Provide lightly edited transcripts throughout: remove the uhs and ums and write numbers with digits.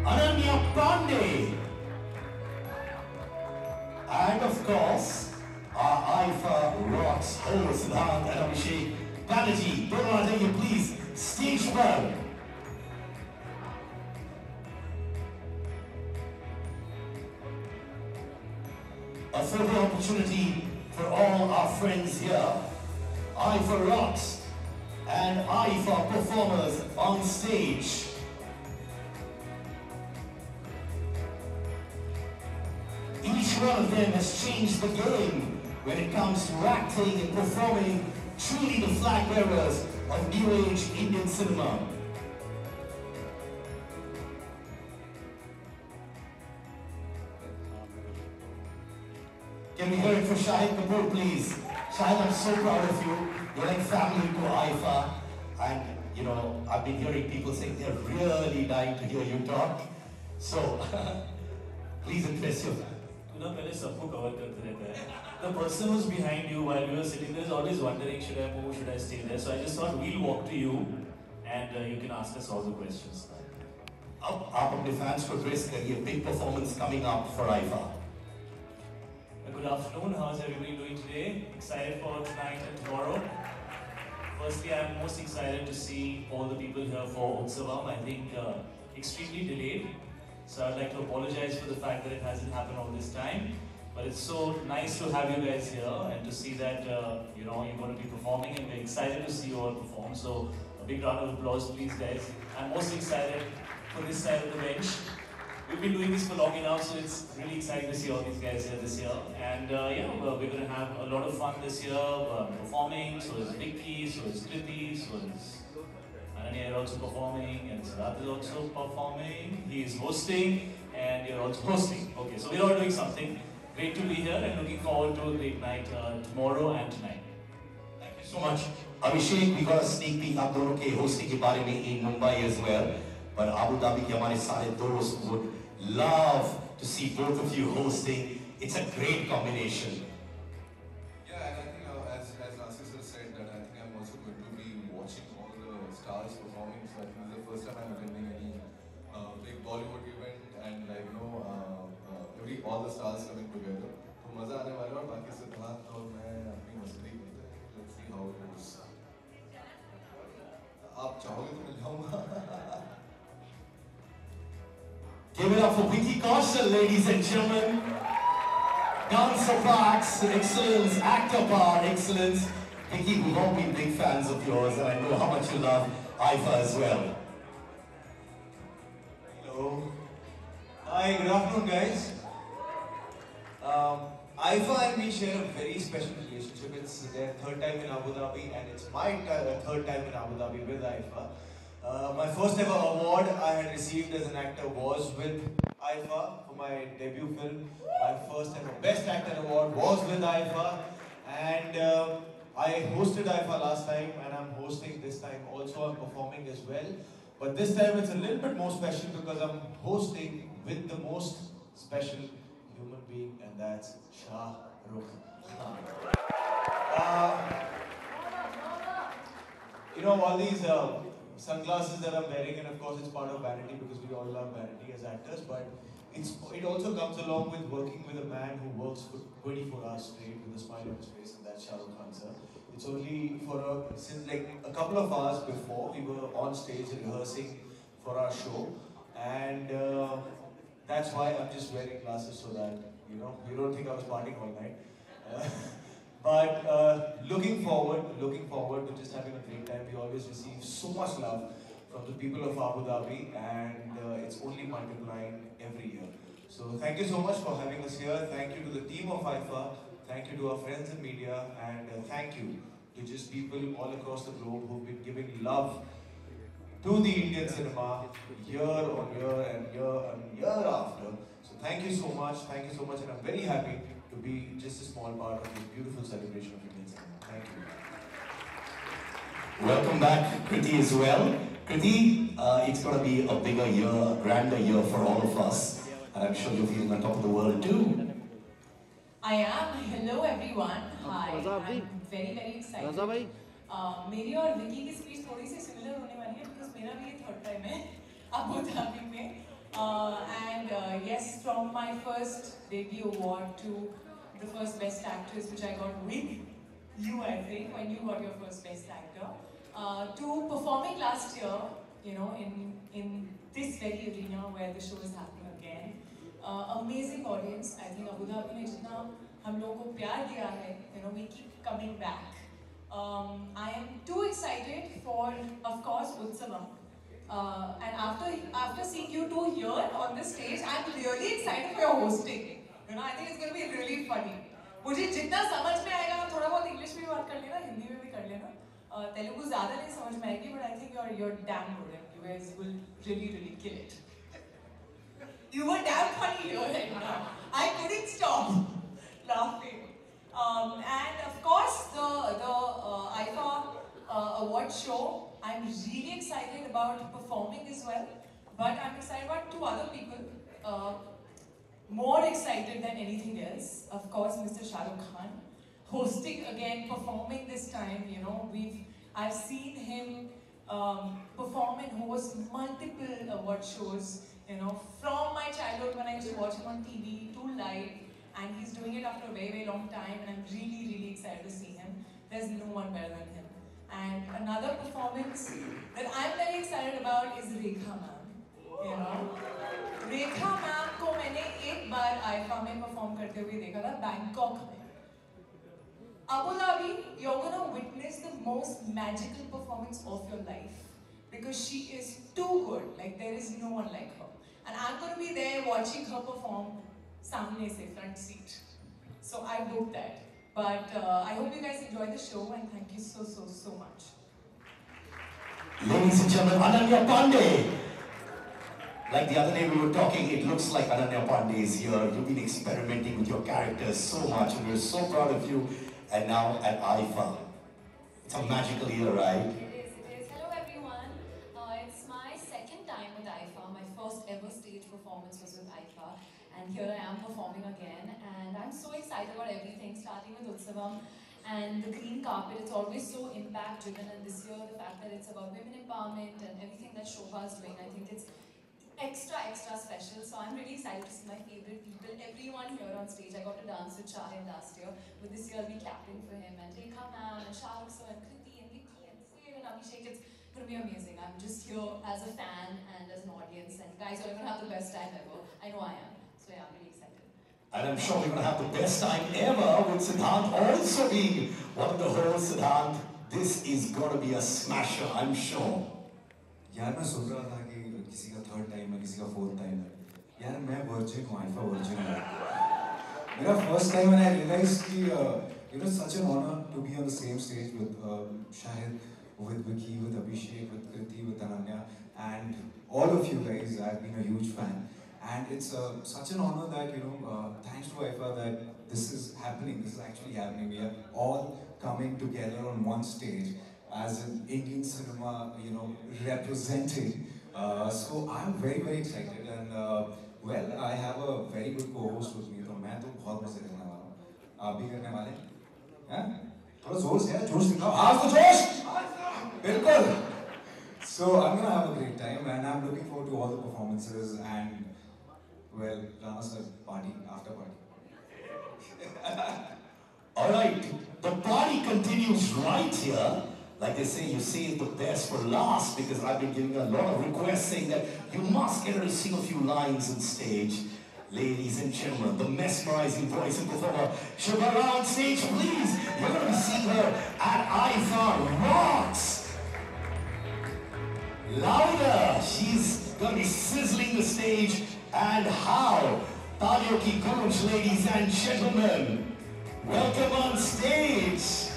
Ananya Pandey. And of course, our IFA rocks host Siddhant and Abhishek Banerjee. Don't want to you please stage well. A photo opportunity for all our friends here. IFA rocks and IFA performers on stage. Each one of them has changed the game when it comes to acting and performing, truly the flag bearers of new age Indian cinema. Can we hear it for Shahid Kapoor, please? Shahid, I'm so proud of you. You're like family to IFA. And, you know, I've been hearing people saying they're really dying to hear you talk. So, please impress your fans. The person who's behind you while you were sitting there is always wondering, should I move, should I stay there? So I just thought we'll walk to you and you can ask us all the questions. आप अपने fans को address करिए, big performance coming up for IFA. Good afternoon, how's everybody doing today? Excited for tonight and tomorrow? Firstly, I'm most excited to see all the people here for Utsavam. I think extremely delayed. So I'd like to apologize for the fact that it hasn't happened all this time. But it's so nice to have you guys here and to see that you know, you're going to be performing and we're excited to see you all perform. So a big round of applause please guys. I'm most excited for this side of the bench. We've been doing this for long enough, so it's really exciting to see all these guys here this year. And yeah, we're going to have a lot of fun this year performing. So is Vicky, so is Kriti, so is Ananya also performing, and Siddharth is also performing. He is hosting, and you're also hosting. Okay, so we're all doing something. Great to be here and looking forward to a great night tomorrow and tonight. Thank you so much. Abhishek, we got a sneak peek आप दोनों के hosting के बारे में in Mumbai as well. But Abu Dhabi के हमारे सारे दोस्त would love to see both of you hosting. It's a great combination. Yeah, and I think as Nasir sir said that I think I'm also going to be watching all the stars performing. So I think this is the first time I'm attending any big Bollywood event and like all the stars coming together. तो मजा आने वाला है और बाकी सिद्धांत और मैं अपनी मस्ती करते हैं. Let's see how it goes. आप चाहोगे तो मिल जाऊँगा. Give it up for Vicky Kaushal, ladies and gentlemen. Dancer parts, excellence, actor part, excellence. Vicky, we've all been big fans of yours and I know how much you love IFA as well. Hello. Hi, good afternoon guys. IFA and me share a very special relationship. It's their third time in Abu Dhabi and it's my third time in Abu Dhabi with IFA. My first ever award I had received as an actor was with IFA for my debut film. My first ever Best Actor award was with IFA, and I hosted IFA last time and I'm hosting this time also. I'm performing as well, but this time it's a little bit more special because I'm hosting with the most special human being, and that's Shah Rukh Khan. You know, all these sunglasses that I'm wearing, and of course it's part of vanity because we all love vanity as actors, but it also comes along with working with a man who works for 24 hours straight with a smile on his face, and that's Shah Rukh Khan sir. It's only since like a couple of hours before we were on stage rehearsing for our show, and that's why I'm just wearing glasses so that you know you don't think I was partying all night. But looking forward to just having a great time. We always receive so much love from the people of Abu Dhabi, and it's only multiplying every year. So thank you so much for having us here. Thank you to the team of IFA. Thank you to our friends in media, and thank you to just people all across the globe who've been giving love to the Indian cinema year on year and year after. So thank you so much, and I'm very happy to be just a small part of this beautiful celebration of Indian cinema. Thank you. Welcome back, Kriti, as well. Kriti, it's going to be a bigger year, a grander year for all of us. And I'm sure you're feeling on top of the world too. I am. Hello everyone. Hi. I'm very excited. मेरी और विकी की speech थोड़ी सी similar होने वाली है because मेरा भी ये थर्ड टाइम है अबू धाबी में. Yes, from my first debut award to the first Best Actress, which I got with you, I think, when you got your first Best Actor, to performing last year, you know, in this very arena where the show is happening again. Amazing audience. I think Abu Dhabi में जितना हम लोगों को प्यार दिया है, you know, we keep coming back. I am too excited for, of course, Utsavam. And after seeing you two here on the stage, I'm really excited for your hosting. You know, I think it's going to be really funny. मुझे जितना समझ में आएगा, थोड़ा बहुत English में भी बात कर लेना, हिंदी में भी कर लेना. तेलुगु ज़्यादा नहीं समझ में आएगी, but I think you're damn good and you guys will really kill it. You were damn funny here right now. I couldn't stop laughing. And of course, the IFA award show. I'm really excited about performing as well, but I'm excited about two other people. More excited than anything else, of course, Mr. Shah Rukh Khan, hosting again, performing this time. You know, I've seen him perform and host multiple award shows. You know, from my childhood when I used to watch him on TV to live, and he's doing it after a very long time, and I'm really excited to see him. There's no one better than him. And another performance that I'm very excited about is Rekha ma'am. You know, Rekha ma'am को मैंने एक बार IFA में perform करते हुए देखा था Bangkok में. Abu Dhabi, you're gonna witness the most magical performance of your life because she is too good. Like there is no one like her, and I'm gonna be there watching her perform, सामने से front seat. So I booked that. But I hope you guys enjoy the show and thank you so much. Ladies and gentlemen, Ananya Pandey. Like the other day we were talking, it looks like Ananya Pandey is here. You've been experimenting with your characters so much and we're so proud of you. And now at IFA. It's a magical year, right? It is. Hello everyone. It's my second time with IFA. My first ever stage performance was with IFA. And here I am performing again. And I'm so excited about everything, starting with Utsavam and the green carpet. It's always so impact driven, and this year the fact that it's about women empowerment and everything that Shobha is doing, I think it's extra special. So I'm really excited to see my favorite people, everyone here on stage. I got to dance with Shahid last year, but this year I'll be clapping for him, and Rekha ma'am and Shah Rukh sir and Kriti and Vicky and Sid and Abhishek. It's going to be amazing. I'm just here as a fan and as an audience, and guys are going to have the best time ever. I know I am. So yeah, I'm really excited. And I'm sure we're going to have the best time ever with Siddhant also being one of the hosts. Siddhant, this is going to be a smasher, I'm sure. यार मैं सोच रहा था कि किसी का third time है, किसी का फोर्थ टाइम है. यार मैं वर्जिन हूँ, IFA वर्जिन है. मेरा first time when I realized कि you know, such an honor to be on the same stage with Shahid, with Vicky, with Abhishek, with Kriti, with Ananya, and all of you guys. I've been a huge fan. And it's such an honor that, you know, thanks to IFA that this is happening, this is actually happening. We are all coming together on one stage as an Indian cinema, you know, representing. So I'm very excited, and well, I have a very good co-host with me, so मैं तो बहुत मजे करने वाला हूँ. आप भी करने वाले हैं? थोड़ा जोर से जोश दिखाओ, आज तो जोश! बिल्कुल! So I'm gonna have a great time, and I'm looking forward to all the performances and, well, Rana sir, party, after party. Alright, the party continues right here. Like they say, you save the best for last, because I've been getting a lot of requests saying that you must get her to sing a few lines on stage. Ladies and gentlemen, the mesmerizing voice and performer, Shobha on stage, please. You're going to be seeing her at IFA Rocks. Louder, she's going to be sizzling the stage. And how? Taaliyon ki goonj, ladies and gentlemen. Welcome on stage.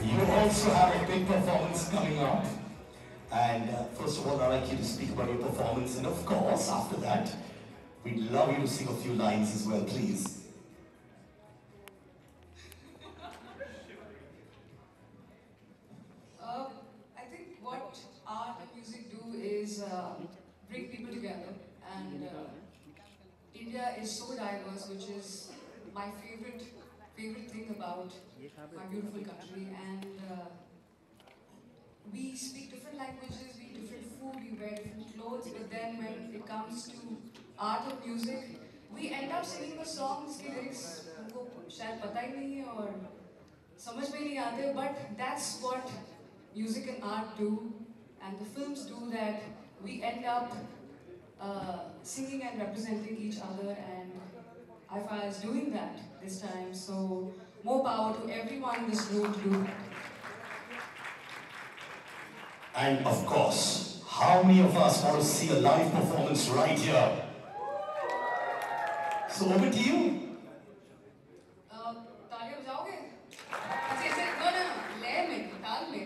You also have a big performance coming up. And first of all, I'd like you to speak about your performance. And of course, after that, we'd love you to sing a few lines as well, please. I think what art and music do is bring people together. And India is so diverse, which is my favorite thing about my beautiful country. And languages, we eat different food, we wear different clothes, but then when it comes to art of music, we end up singing the songs के lyrics हमको शायद पता ही नहीं है और समझ में नहीं आते, but that's what music and art do, and the films do, that we end up singing and representing each other, and IFA is doing that this time, so more power to everyone in this room to do that. And of course, how many of us want to see a live performance right here? So over to you. तालियां बजाओगे? ऐसे ऐसे no, लय में, ताल में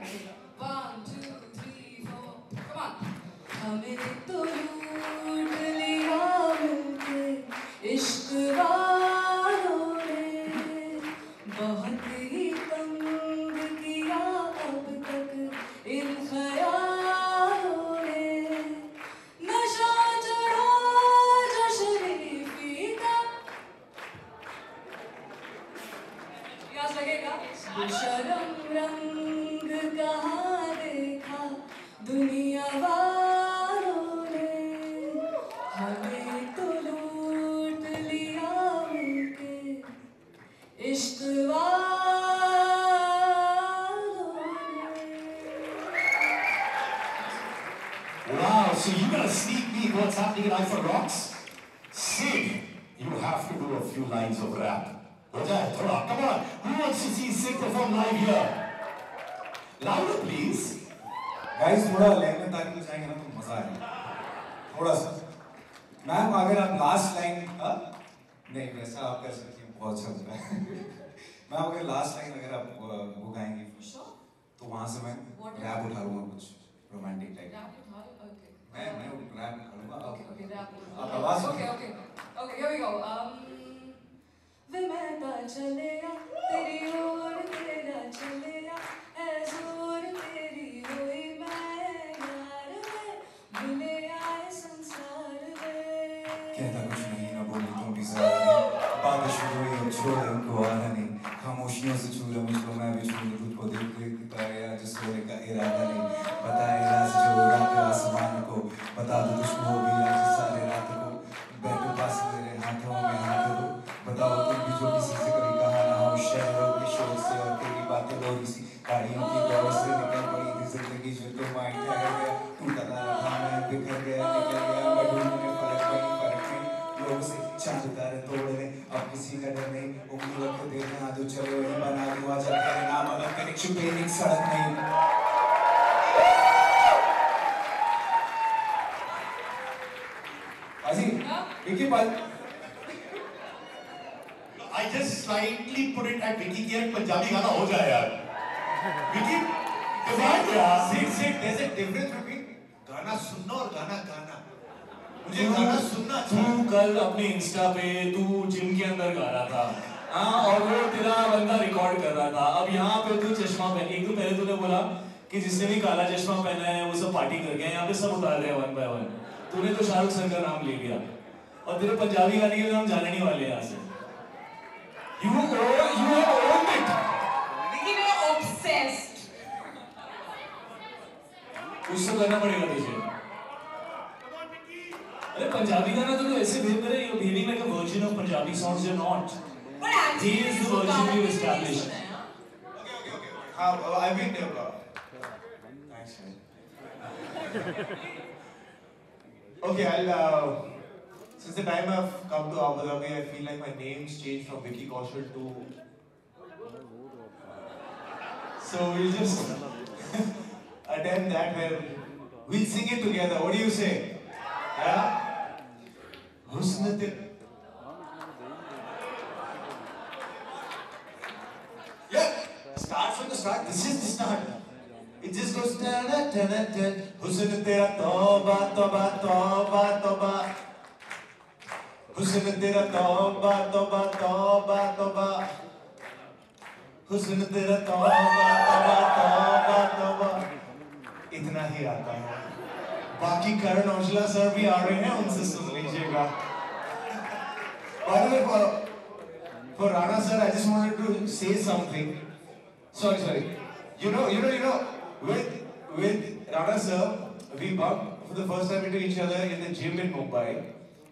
ऐसे 1, 2, 3, 4, come on. हमें तो लूट लिया मिलके इश्क वालों ने, बहुत ही तंग किया अब तक इन ख्यालों ने, नशा चढ़ा जो शरीफी का, याद लगेगा? बेशरम रंग कहाँ देखा दुनिया वालों ने, हमें तो लूट लिया मिलके इश्क वालों ने। Wow, so you're gonna sneak peek what's happening in IFA Rocks? Sid, you have to do a few lines of rap. Come on, who wants to see Sid perform live here? Louder, please. Guys थोड़ा line में ताली बजाएंगे ना तो मजा आएगा थोड़ा सा। मैम अगर आप लास्ट लाइन नहीं वैसा आप कर सकती हैं, बहुत अच्छा लग रहा है। मैम अगर लास्ट लाइन अगर आप वो गाएंगी तो वहाँ से मैं रैप उठा लूँगा कुछ रोमांटिक टाइप। मैं रैप उठा लूँगा। Okay, rap. आप आवाज़ Okay, here we go. वे महता चलेया तेरी ओर तेरा चलेया ऐज़ोर तेरी होई मैं यार वे भूले आए संसार वे। कहता कुछ नहीं ना बोली तुम भी ज़रा नहीं, बात शुरू हुई अब छोड़े उनको आना नहीं, खामोशियों से छू रहा मुझको मैं भी छू लूँ तुझको देखता गया जिस सोने का इरादा नहीं, बताए राज जो रात आसमान को, बता दो तुझको वो भी आज सारे रात को, बैठो पास मेरे हाथों में हाथ दो, बताओ तुम भी जो किसी से कभी कहा ना हो, शहरों के शोर से और तेरी बातें लोरी सी गाड़ियों की दौड़ से निकल पड़ी थी जिंदगी जो तो माइंड ठहर गया, टूटा तारा था मैं बिखर गया निकल गया मैं ढूंढने फर्क नहीं लोग से चांद तारे तोड़ ले अब किसी का डर नहीं, उंगली रख के देखना तो चलो वही बना दूँ आजा तेरे नाम अगर कनेक्ट छुपे एक सड़क नहीं। अजी विकी पाल I just slightly put it at Vicky कि यार पंजाबी गाना हो जाए यार। Vicky, come on यार। Sid, there's a difference between गाना सुनना और गाना गाना। मुझे गाना सुनना अच्छा है। तू कल अपने इंस्टा पे तू जिम के अंदर गा रहा था, हाँ, और वो तेरा बंदा रिकॉर्ड कर रहा था। अब यहाँ पे तू चश्मा पहन, एक तो पहले तूने बोला कि जिसने भी काला चश्मा पहना है वो सब पार्टी कर गए, यहाँ पे सब उतार रहे हैं 1 by 1। तूने तो शाहरुख सर का नाम ले लिया और तेरे पंजाबी गाने के लिए हम जाने नहीं वाले यहाँ से। You have owned it. Vicky, we are obsessed. कुछ तो करना पड़ेगा तुझे। अरे पंजाबी गाना तो ऐसे भेज रहे हो, behaving like a virgin of Punjabi songs, you're not. But actually, He is the virgin you established. Okay. I've been there. Thanks, man. Okay, I'll. Since the time I've come to Abu Dhabi, I feel like my name's changed from Vicky Kaushal to. So we'll just attempt that where we'll sing it together. What do you say? Yeah? Husn te. Yeah! Start from the start. This is the start. It just goes ta da ta da ta. Husn tera tauba tauba tauba tauba. हुस्न तेरा तौबा तौबा तौबा तौबा, हुस्न तेरा तौबा तौबा तौबा तौबा। इतना ही आता है, बाकी करण औजला सर भी आ रहे हैं, उनसे सुन लीजिएगा। By the way, for Rana sir, I just wanted to say something. Sorry. You know, with Rana sir, we bumped for the first time into each other in the gym in Mumbai.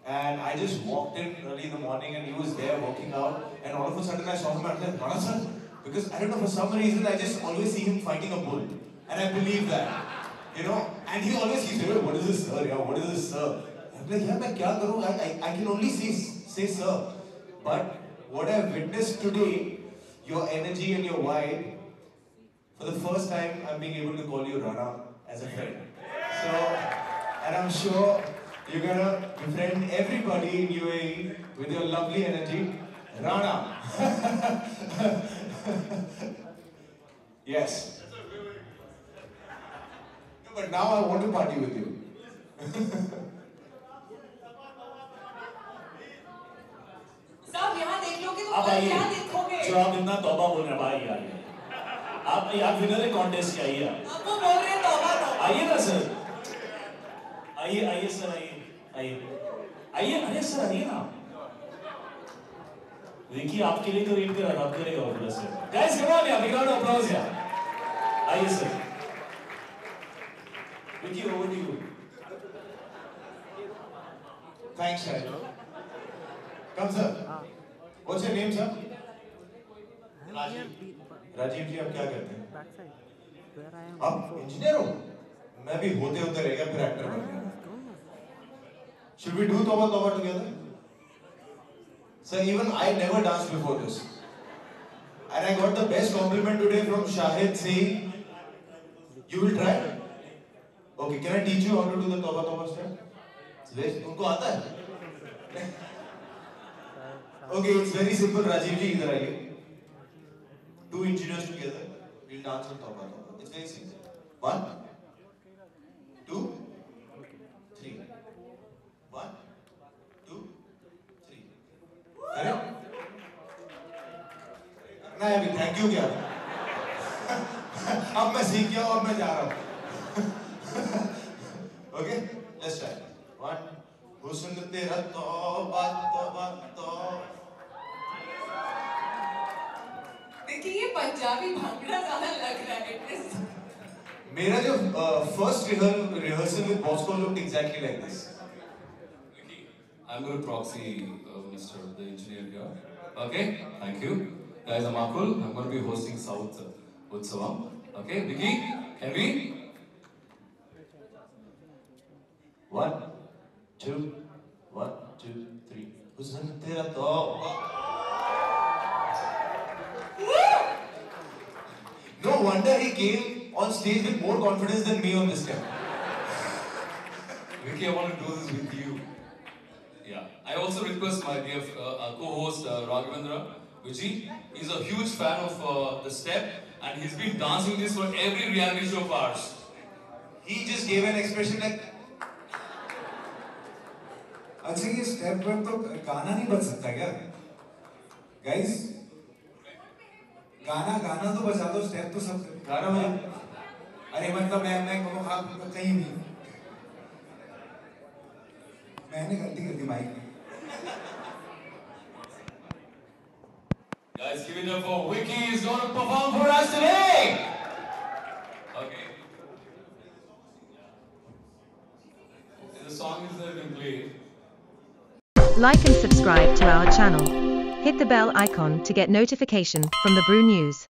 And I just walked in early in the morning and he was there working out. And all of a sudden I saw him and I was like, Rana sir? Because I don't know, for some reason I just always see him fighting a bull. And I believe that. You know? And he always keeps saying, what is this sir? Yeah, what is this sir? I'm like, yeah, मैं क्या करूँ? I can only say sir. But what I've witnessed today, your energy and your vibe, for the first time I'm being able to call you Rana as a friend. So, and I'm sure you're gonna befriend everybody in UAE with your lovely energy. Rana. Yes. No, but now I want to party with you. साहब यहाँ देख लोगे तो आप और आइए, क्या देखोगे? जो आप इतना तौबा बोल रहे हैं, भाई आइए। आप विनर है कॉन्टेस्ट के, आइए। अब वो बोल रहे हैं तौबा तौबा। आइए ना सर, आइए सर, आइए, अरे सर आइए ना। देखिए आपके लिए तो वेट कर रहा था, आपके लिए और प्लस है। Guys, come on यार, big round of applause यार। आइए sir. Vicky, over to you. Thanks, sir. Come, sir. What's your name, sir? Rajiv ji, आप क्या करते हैं? आप इंजीनियर हो? मैं भी होते होते रह गया, फिर एक्टर बन गया। Should we do Tauba Tauba together? Sir, even I never danced before this. And I got the best compliment today from Shahid saying, you will try? Okay, can I teach you how to do the Tauba Tauba step? उनको आता है? Okay, it's very simple. Rajiv ji, इधर आइए. Two engineers together, we'll dance on Tauba Tauba. It's very simple. 1, 2, 3. 1, 2, 3. Correct? नहीं अभी thank you क्या? अब मैं सीख गया और मैं जा रहा हूँ. Okay, let's try. 1. हुस्न तेरा तौबा तौबा तौबा. देखिए ये पंजाबी भांगड़ा ज़्यादा लग रहा है। मेरा जो first rehearsal with Bosco looked exactly like this. Vicky, I'm going to proxy Mr. the engineer here. Okay, thank you. Guys, I'm Akul. I'm going to be hosting South Utsavam. Okay, Vicky, can we? 1, 2, 1, 2, 3. हुस्न तेरा तौबा. No wonder he came on stage with more confidence than me on this time. Vicky, I want to do this with you. Yeah. I also request my dear co-host Raghavendra Vijay. He's a huge fan of the step and he's been dancing this for every reality show of ours. He just gave an expression like, अच्छा ये step पर तो गाना नहीं बज सकता क्या? Guys, गाना तो बजा दो, स्टेप तो सब गाना बजा. अरे मतलब मैं कहीं भी मैंने गलती कर दी माइक में. Guys, give it up for Vicky. Is going to perform for us today. Okay. The song is been played. Like and subscribe to our channel. Hit the bell icon to get notification from the Brew News.